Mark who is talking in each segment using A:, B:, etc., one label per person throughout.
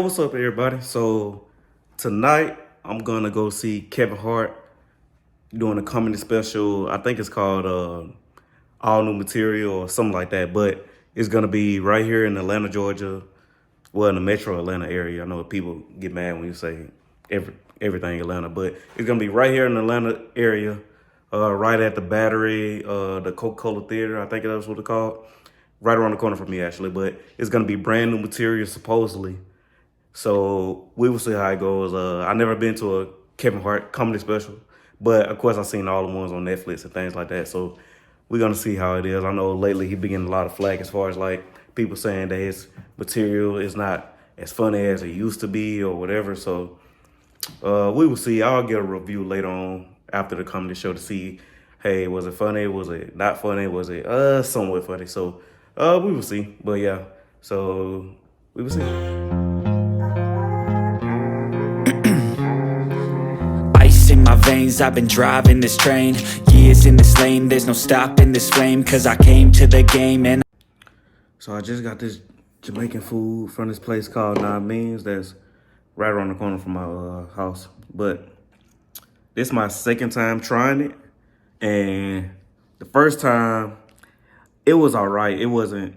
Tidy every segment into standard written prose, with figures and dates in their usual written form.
A: What's up, everybody? So tonight I'm gonna go see Kevin Hart doing a comedy special. I think it's called All New Material or something like that. But it's gonna be right here in Atlanta, Georgia. Well, in the Metro Atlanta area. I know people get mad when you say everything Atlanta, but it's gonna be right here in the Atlanta area, right at the Battery, the Coca-Cola Theater. I think that's what it's called. Right around the corner from me, actually. But it's gonna be brand new material, supposedly. So we will see how it goes. I never been to a Kevin Hart comedy special, but of course I've seen all the ones on Netflix and things like that. So we're gonna see how it is. I know lately he been getting a lot of flack as far as like people saying that his material is not as funny as it used to be or whatever. So we will see. I'll get a review later on after the comedy show to see, hey, was it funny? Was it not funny? Was it somewhat funny? So we will see. But yeah, so we will see.
B: Ice in my veins, I've been driving this train. Years in this lane, there's no stopping this flame. Cause I came to the game and
A: So I just got this Jamaican food from this place called Nine Beans that's right around the corner from my house. But this is my second time trying it. And the first time, it was all right. It wasn't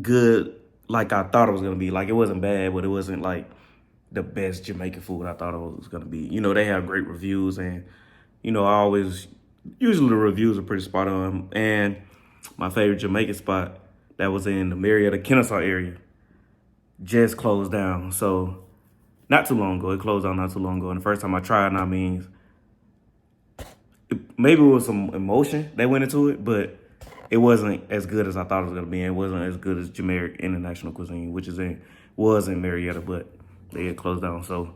A: good like I thought it was going to be. Like, it wasn't bad, but it wasn't like the best Jamaican food I thought it was going to be. You know, they have great reviews and, you know, usually the reviews are pretty spot on. And my favorite Jamaican spot that was in the Marietta, Kennesaw area just closed down. So not too long ago. It closed down not too long ago. And the first time I tried, I mean, maybe it was some emotion that went into it, but it wasn't as good as I thought it was gonna be. It wasn't as good as Jamaican International Cuisine, which was in Marietta, but they had closed down. So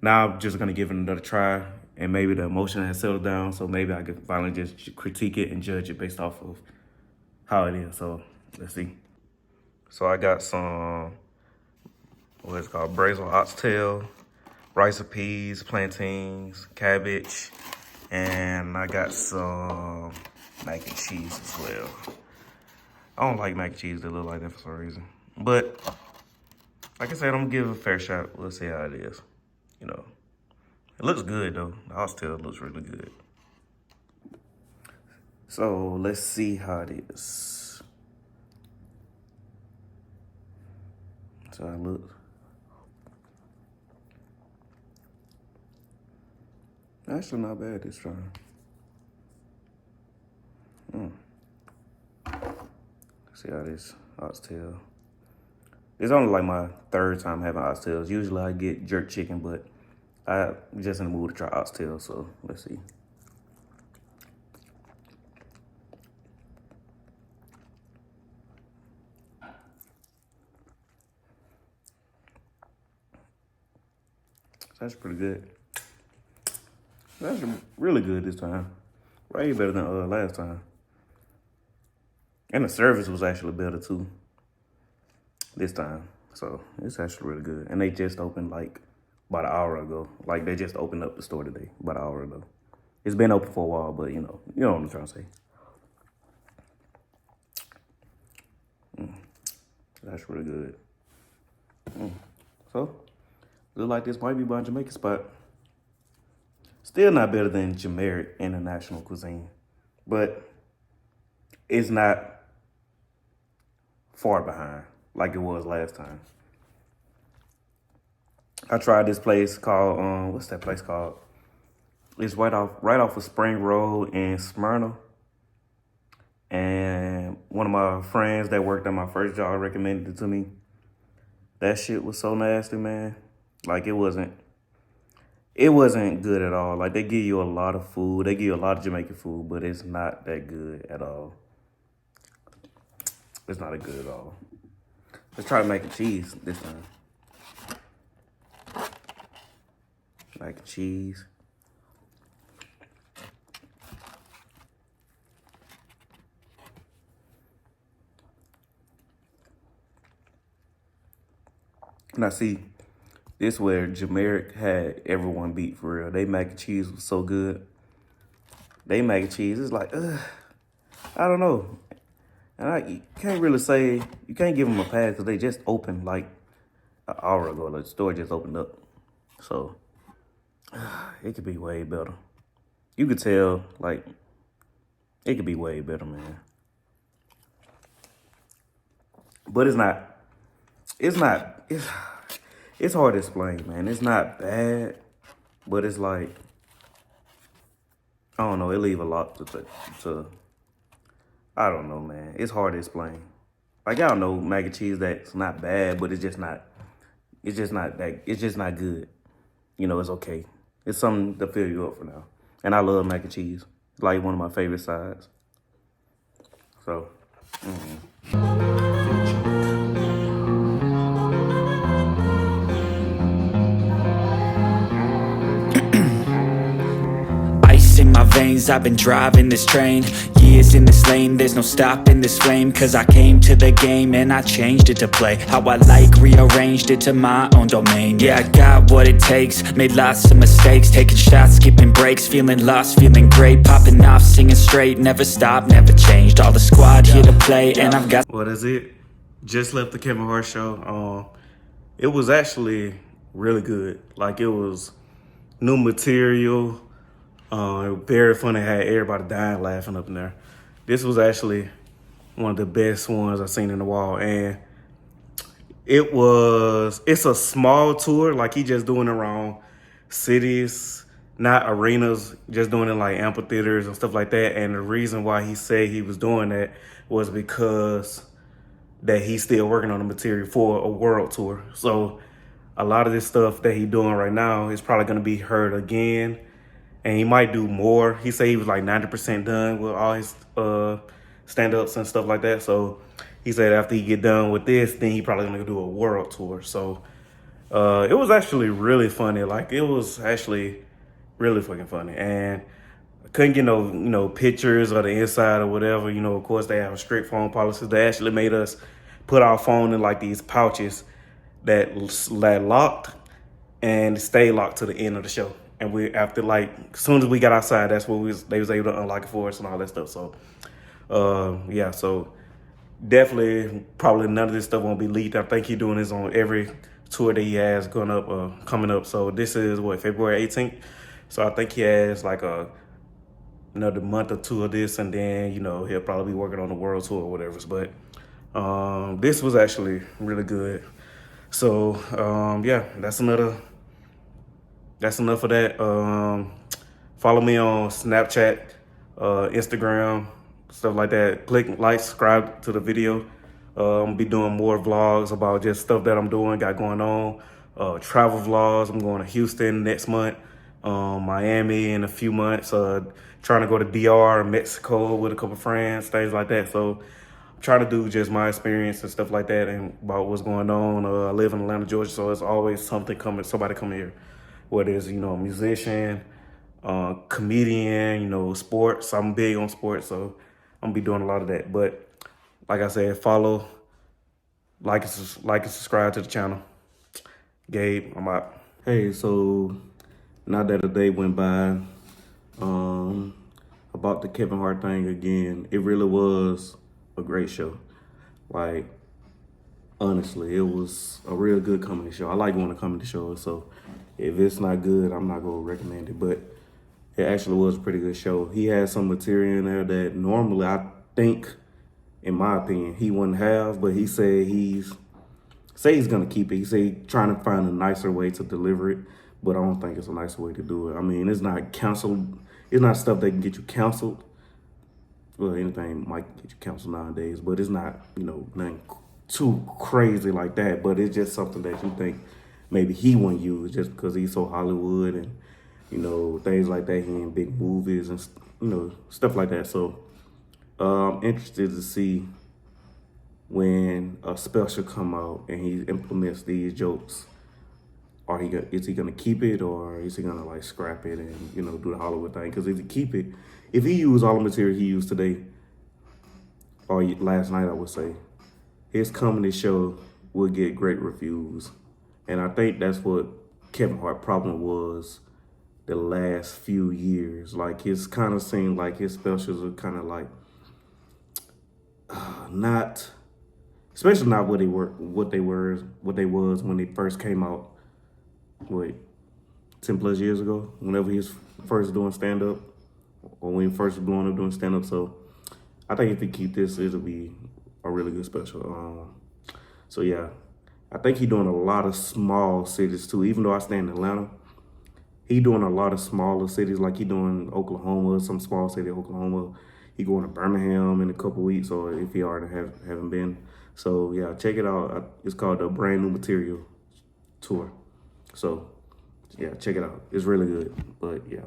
A: now I'm just gonna give it another try, and maybe the emotion has settled down. So maybe I can finally just critique it and judge it based off of how it is. So let's see. So I got some what's called braised oxtail, rice and peas, plantains, cabbage, and I got some mac and cheese as well. I don't like mac and cheese that look like that for some reason. But like I said, I'm gonna give it a fair shot. We'll see how it is. You know, it looks good though. The oxtail looks really good. So let's see how it is. So I look. Actually, not bad this time. See how this oxtail. It's only like my third time having oxtails. Usually I get jerk chicken, but I'm just in the mood to try oxtail, so let's see. That's pretty good. That's really good this time. Way better than last time. And the service was actually better too this time. So it's actually really good. And they just opened like about an hour ago. Like they just opened up the store today about an hour ago. It's been open for a while, but you know what I'm trying to say. That's really good. So look like this might be my Jamaican spot. Still not better than Jamaican International Cuisine, but it's not far behind like it was last time. I tried this place called what's that place called? It's right off of Spring Road in Smyrna. And one of my friends that worked at my first job recommended it to me. That shit was so nasty, man. Like it wasn't good at all. Like they give you a lot of food. They give you a lot of Jamaican food, but it's not that good at all. It's not good at all. Let's try mac and cheese this time. Mac and cheese. Now see, this where Jamaica had everyone beat for real. They mac and cheese was so good. They mac and cheese is like, I don't know. And you can't really say, you can't give them a pass because they just opened like an hour ago. The store just opened up, so it could be way better. You could tell, like, it could be way better, man. But it's not. It's not. It's hard to explain, man. It's not bad, but it's like, I don't know. It leave a lot to. I don't know, man. It's hard to explain. Like, y'all know mac and cheese that's not bad, but it's just not. It's just not that. It's just not good. You know, it's okay. It's something to fill you up for now. And I love mac and cheese. It's like one of my favorite sides. So.
B: Ice in my veins, I've been driving this train. Years in this lane, there's no stopping this flame. Cause I came to the game and I changed it to play how I like, rearranged it to my own domain. Yeah, I got what it takes, made lots of mistakes, taking shots, skipping breaks, feeling lost, feeling great, popping off, singing straight, never stopped, never changed. All the squad here to play, and I've got.
A: What is it? Just left the Kevin Hart show. It was actually really good. Like, it was new material. Very funny. Had everybody dying laughing up in there. This was actually one of the best ones I've seen in a while, and it's a small tour. Like, he just doing it around cities, not arenas, just doing it like amphitheaters and stuff like that. And the reason why he said he was doing that was because that he's still working on the material for a world tour. So a lot of this stuff that he's doing right now is probably going to be heard again, and he might do more. He said he was like 90% done with all his stand-ups and stuff like that. So he said after he get done with this, then he probably going to do a world tour. So it was actually really funny. Like, it was actually really fucking funny. And I couldn't get no pictures of the inside or whatever. Of course, they have a strict phone policy. They actually made us put our phone in like these pouches that locked and stay locked to the end of the show. And we, after, like, as soon as we got outside, that's what they was able to unlock it for us and all that stuff. So yeah, so definitely probably none of this stuff won't be leaked. I think he's doing this on every tour that he has coming up. So this is February 18th. So I think he has like another month or two of this, and then he'll probably be working on the world tour or whatever. But this was actually really good. So yeah, that's enough of that. Follow me on Snapchat, Instagram, stuff like that. Click like, subscribe to the video. I'm gonna be doing more vlogs about just stuff that I'm doing, got going on. Travel vlogs. I'm going to Houston next month, Miami in a few months. Trying to go to DR, Mexico with a couple friends, things like that. So I'm trying to do just my experience and stuff like that and about what's going on. I live in Atlanta, Georgia, so it's always somebody coming here. Whether it's, a musician, comedian, sports. I'm big on sports, so I'm gonna be doing a lot of that. But like I said, follow, like and subscribe to the channel. Gabe, I'm out. Hey, so now that a day went by, about the Kevin Hart thing again, it really was a great show. Like, honestly, it was a real good comedy show. I like going to comedy shows, so if it's not good, I'm not gonna recommend it. But it actually was a pretty good show. He had some material in there that normally I think, in my opinion, he wouldn't have, but he said he's gonna keep it. He said he's trying to find a nicer way to deliver it, but I don't think it's a nicer way to do it. I mean, it's not canceled. It's not stuff that can get you canceled. Well, anything might get you canceled nowadays, but it's not, nothing too crazy like that. But it's just something that you think maybe he wouldn't use just because he's so Hollywood and, things like that. He in big movies and, stuff like that. So I'm interested to see when a special come out and he implements these jokes. Is he gonna keep it, or is he gonna like scrap it and do the Hollywood thing? Because if he keep it, if he use all the material he used today or last night, I would say his comedy show will get great reviews, and I think that's what Kevin Hart problem was the last few years. Like, his kind of seemed like his specials are kind of like not especially not what they was when they first came out. Wait, 10 plus years ago, whenever he was first doing stand up, or when he first was blowing up doing stand up. So I think if he keep this, it'll be a really good special. So yeah, I think he doing a lot of small cities too. Even though I stay in Atlanta, he doing a lot of smaller cities, like he doing Oklahoma, some small city of Oklahoma. He going to Birmingham in a couple weeks, or if he already haven't been. So yeah, check it out. It's called the Brand New Material Tour. So yeah, check it out. It's really good. But yeah.